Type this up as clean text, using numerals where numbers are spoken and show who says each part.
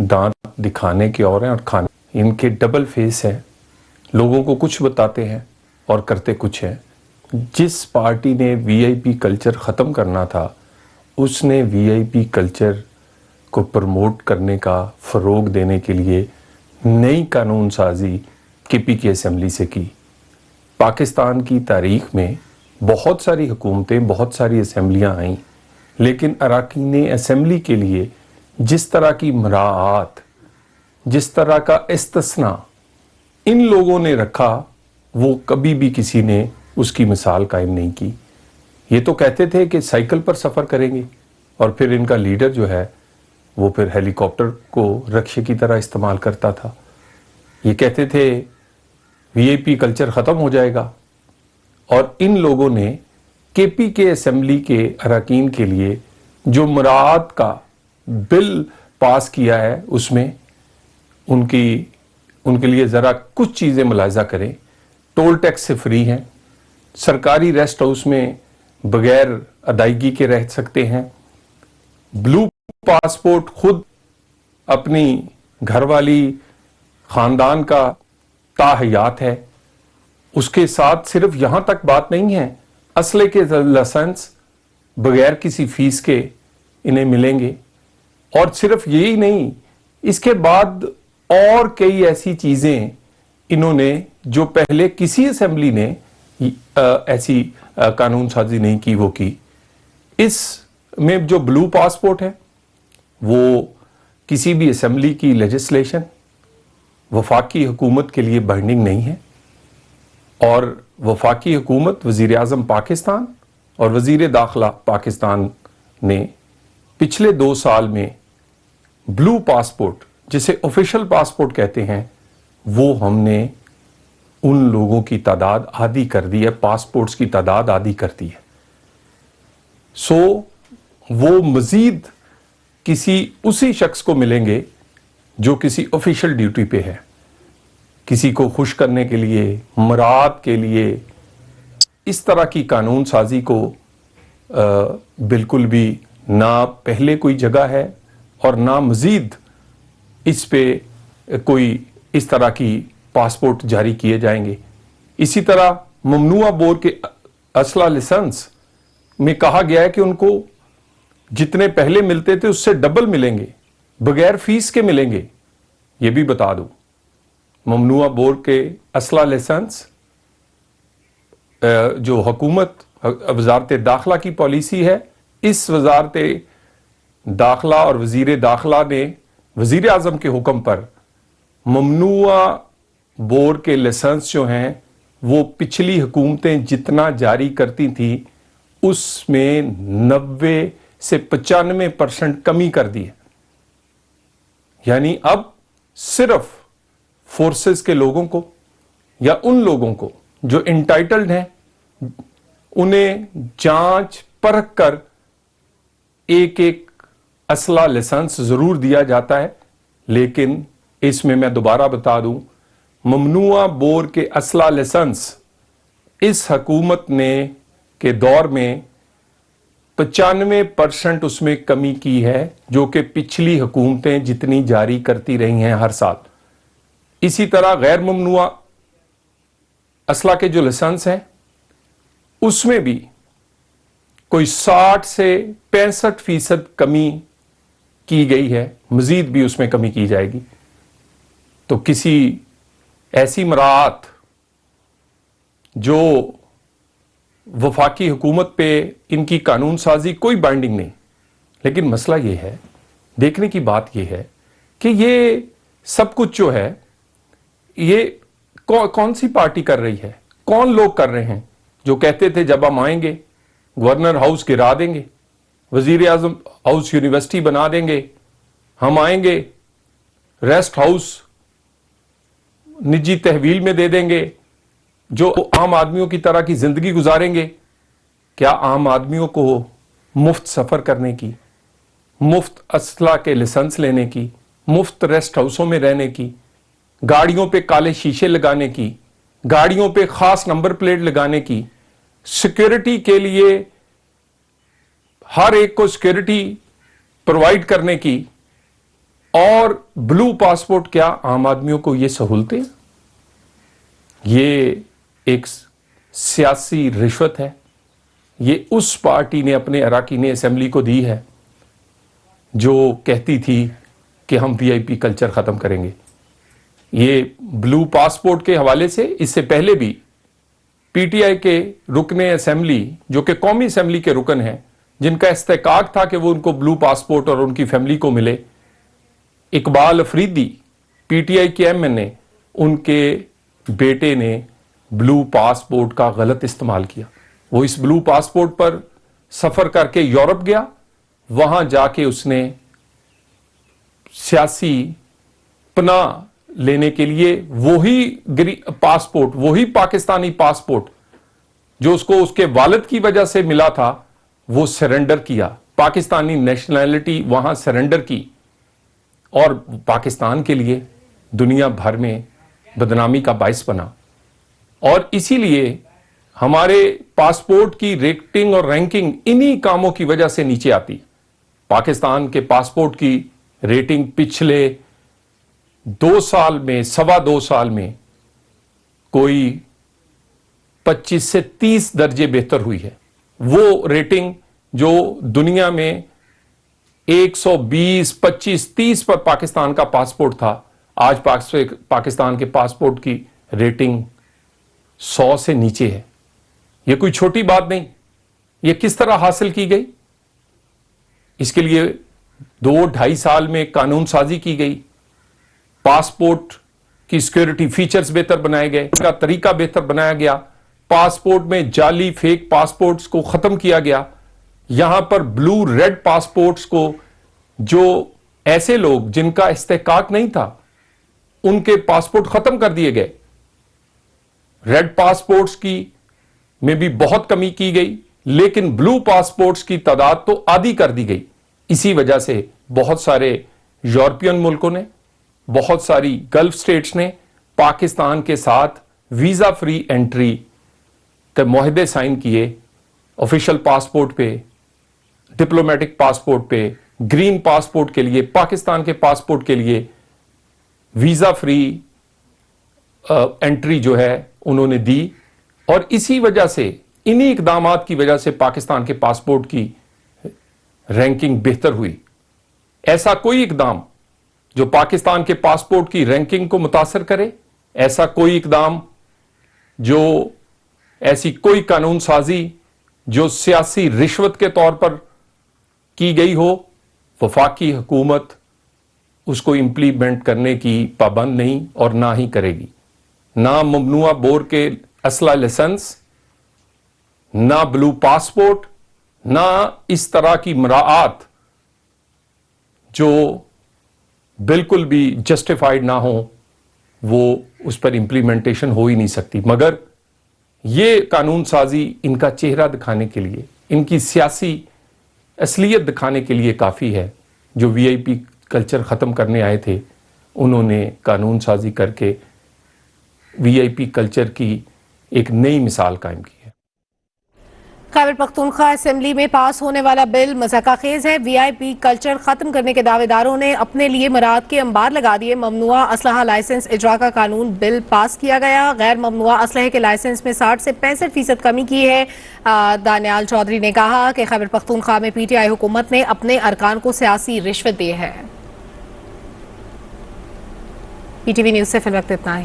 Speaker 1: दांत दिखाने के और हैं और खाने, इनके डबल फेस है। लोगों को कुछ बताते हैं और करते कुछ हैं। जिस पार्टी ने वीआईपी कल्चर ख़त्म करना था, उसने वीआईपी कल्चर को प्रमोट करने का फ़रोग देने के लिए नई कानून साजी केपी की असेंबली से की। पाकिस्तान की तारीख में बहुत सारी हुकूमतें, बहुत सारी असेंबलियां आईं, लेकिन अरकान असेंबली के लिए जिस तरह की मराआत, जिस तरह का इस्तिस्ना इन लोगों ने रखा, वो कभी भी किसी ने उसकी मिसाल कायम नहीं की। ये तो कहते थे कि साइकिल पर सफ़र करेंगे, और फिर इनका लीडर जो है वो फिर हेलीकॉप्टर को रक्षे की तरह इस्तेमाल करता था। ये कहते थे वीआईपी कल्चर ख़त्म हो जाएगा, और इन लोगों ने केपी के असेंबली के अरकान के लिए जो मराआत का बिल पास किया है, उसमें उनके लिए ज़रा कुछ चीज़ें मुलाहिज़ा करें। टोल टैक्स से फ्री हैं, सरकारी रेस्ट हाउस में बगैर अदायगी के रह सकते हैं, ब्लू पासपोर्ट खुद अपनी घरवाली ख़ानदान का ताहयात है। उसके साथ सिर्फ यहाँ तक बात नहीं है, असले के लाइसेंस बगैर किसी फीस के इन्हें मिलेंगे। और सिर्फ यही नहीं, इसके बाद और कई ऐसी चीज़ें इन्होंने जो पहले किसी असेंबली ने ऐसी कानून साजी नहीं की, वो की। इसमें जो ब्लू पासपोर्ट है, वो किसी भी असेंबली की लेजिस्लेशन वफाकी हुकूमत के लिए बाइंडिंग नहीं है, और वफाकी हुकूमत, वज़ीर आज़म पाकिस्तान और वज़ीर दाखिला पाकिस्तान ने पिछले 2 साल में ब्लू पासपोर्ट, जिसे ऑफिशियल पासपोर्ट कहते हैं, वो हमने उन लोगों की तादाद आधी कर दी है, पासपोर्ट्स की तादाद आधी कर दी है। सो वो मजीद किसी उसी शख्स को मिलेंगे जो किसी ऑफिशियल ड्यूटी पे है, किसी को खुश करने के लिए, मराद के लिए। इस तरह की कानून साजी को बिल्कुल भी ना पहले कोई जगह है, और ना मजीद इस पे कोई इस तरह की पासपोर्ट जारी किए जाएंगे। इसी तरह ममनुआ बोर के असला लाइसेंस में कहा गया है कि उनको जितने पहले मिलते थे उससे डबल मिलेंगे, बगैर फीस के मिलेंगे। ये भी बता दूं, ममनुआ बोर के असला लाइसेंस जो हुकूमत वजारत दाखिला की पॉलिसी है, इस वजारत दाखिला और वजीर दाखिला ने वजीर आज़म के हुक्म पर ममनुआ बोर के लाइसेंस जो हैं, वो पिछली हुकूमतें जितना जारी करती थी उसमें 90 से 95% कमी कर दी है। यानी अब सिर्फ फोर्सेस के लोगों को या उन लोगों को जो इंटाइटल्ड हैं, उन्हें जांच परख कर एक एक असला लाइसेंस जरूर दिया जाता है। लेकिन इसमें मैं दोबारा बता दूं, ममनुआ बोर के असला लाइसेंस इस हुकूमत ने के दौर में 95% उसमें कमी की है, जो कि पिछली हुकूमतें जितनी जारी करती रही हैं हर साल। इसी तरह गैर ममनुआ असला के जो लाइसेंस हैं, उसमें भी कोई 60 से 65% कमी की गई है, मजीद भी उसमें कमी की जाएगी। तो किसी ऐसी मराआत जो वफाकी हुकूमत पे इनकी कानून साजी कोई बाइंडिंग नहीं, लेकिन मसला ये है, देखने की बात ये है कि ये सब कुछ जो है, ये कौन सी पार्टी कर रही है, कौन लोग कर रहे हैं जो कहते थे जब हम आएंगे गवर्नर हाउस गिरा देंगे, वजीर आजम हाउस यूनिवर्सिटी बना देंगे, हम आएंगे रेस्ट हाउस निजी तहवील में दे देंगे, जो आम आदमियों की तरह की जिंदगी गुजारेंगे। क्या आम आदमियों को मुफ्त सफर करने की, मुफ्त असला के लाइसेंस लेने की, मुफ्त रेस्ट हाउसों में रहने की, गाड़ियों पे काले शीशे लगाने की, गाड़ियों पे खास नंबर प्लेट लगाने की, सिक्योरिटी के लिए हर एक को सिक्योरिटी प्रोवाइड करने की, اور بلو پاسپورٹ کیا عام آدمیوں کو یہ سہولتیں؟ یہ ایک سیاسی رشوت ہے. یہ اس پارٹی نے اپنے اراکین اسمبلی کو دی ہے جو کہتی تھی کہ ہم وی آئی پی کلچر ختم کریں گے. یہ بلو پاسپورٹ کے حوالے سے اس سے پہلے بھی پی ٹی آئی کے رکن اسمبلی جو کہ قومی اسمبلی کے رکن ہیں جن کا استحقاق تھا کہ وہ ان کو بلو پاسپورٹ اور ان کی فیملی کو ملے، Iqbal Afridi P T I کے ایم این اے، ان کے بیٹے نے بلو پاسپورٹ کا غلط استعمال کیا. وہ اس بلو پاسپورٹ پر سفر کر کے یورپ گیا، وہاں جا کے اس نے سیاسی پناہ لینے کے لیے وہی پاسپورٹ، وہی پاکستانی پاسپورٹ جو اس کو اس کے والد کی وجہ سے ملا تھا، وہ سرنڈر کیا. پاکستانی نیشنلٹی وہاں سرنڈر کی اور پاکستان کے لیے دنیا بھر میں بدنامی کا باعث بنا. اور اسی لیے ہمارے پاسپورٹ کی ریٹنگ اور رینکنگ انہی کاموں کی وجہ سے نیچے آتی. پاکستان کے پاسپورٹ کی ریٹنگ پچھلے 2 سال میں، 2.25 سال میں کوئی 25 سے 30 درجے بہتر ہوئی ہے. وہ ریٹنگ جو دنیا میں 120، 25، 30 پر پاکستان کا پاسپورٹ تھا، آج پاکستان کے پاسپورٹ کی ریٹنگ 100 سے نیچے ہے. یہ کوئی چھوٹی بات نہیں. یہ کس طرح حاصل کی گئی؟ اس کے لیے 2-2.5 سال میں قانون سازی کی گئی، پاسپورٹ کی سیکیورٹی فیچرز بہتر بنائے گئے، اس کا طریقہ بہتر بنایا گیا، پاسپورٹ میں جعلی فیک پاسپورٹس کو ختم کیا گیا. یہاں پر بلو ریڈ پاسپورٹس کو جو ایسے لوگ جن کا استحقاق نہیں تھا ان کے پاسپورٹ ختم کر دیے گئے. ریڈ پاسپورٹس کی میں بھی بہت کمی کی گئی، لیکن بلو پاسپورٹس کی تعداد تو آدھی کر دی گئی. اسی وجہ سے بہت سارے یورپین ملکوں نے، بہت ساری گلف سٹیٹس نے پاکستان کے ساتھ ویزا فری انٹری کے معاہدے سائن کیے. آفیشل پاسپورٹ پہ، ڈپلومیٹک پاسپورٹ پہ، گرین پاسپورٹ کے لیے، پاکستان کے پاسپورٹ کے لیے ویزا فری انٹری جو ہے انہوں نے دی. اور اسی وجہ سے، انہی اقدامات کی وجہ سے پاکستان کے پاسپورٹ کی رینکنگ بہتر ہوئی. ایسا کوئی اقدام جو پاکستان کے پاسپورٹ کی رینکنگ کو متاثر کرے، ایسا کوئی اقدام جو ایسی کوئی قانون سازی جو سیاسی رشوت کے طور پر کی گئی ہو، وفاقی حکومت اس کو امپلیمنٹ کرنے کی پابند نہیں اور نہ ہی کرے گی. نہ ممنوعہ بور کے اسلحہ لائسنس، نہ بلو پاسپورٹ، نہ اس طرح کی مراعات جو بالکل بھی جسٹیفائیڈ نہ ہو، وہ اس پر امپلیمنٹیشن ہو ہی نہیں سکتی. مگر یہ قانون سازی ان کا چہرہ دکھانے کے لیے، ان کی سیاسی اصلیت دکھانے کے لیے کافی ہے. جو وی آئی پی کلچر ختم کرنے آئے تھے انہوں نے قانون سازی کر کے وی آئی پی کلچر کی ایک نئی مثال قائم کی ہے.
Speaker 2: خیبر پختونخوا اسمبلی میں پاس ہونے والا بل مضحکہ خیز ہے. وی آئی پی کلچر ختم کرنے کے دعوے داروں نے اپنے لیے مراعات کے انبار لگا دیے. ممنوعہ اسلحہ لائسنس اجرا کا قانون بل پاس کیا گیا. غیر ممنوعہ اسلحے کے لائسنس میں 60 سے 65% کمی کی ہے. دانیال چودھری نے کہا کہ خیبر پختونخوا میں پی ٹی آئی حکومت نے اپنے ارکان کو سیاسی رشوت دی ہے. پی ٹی وی نیوز سے فی الوقت اتنا ہی.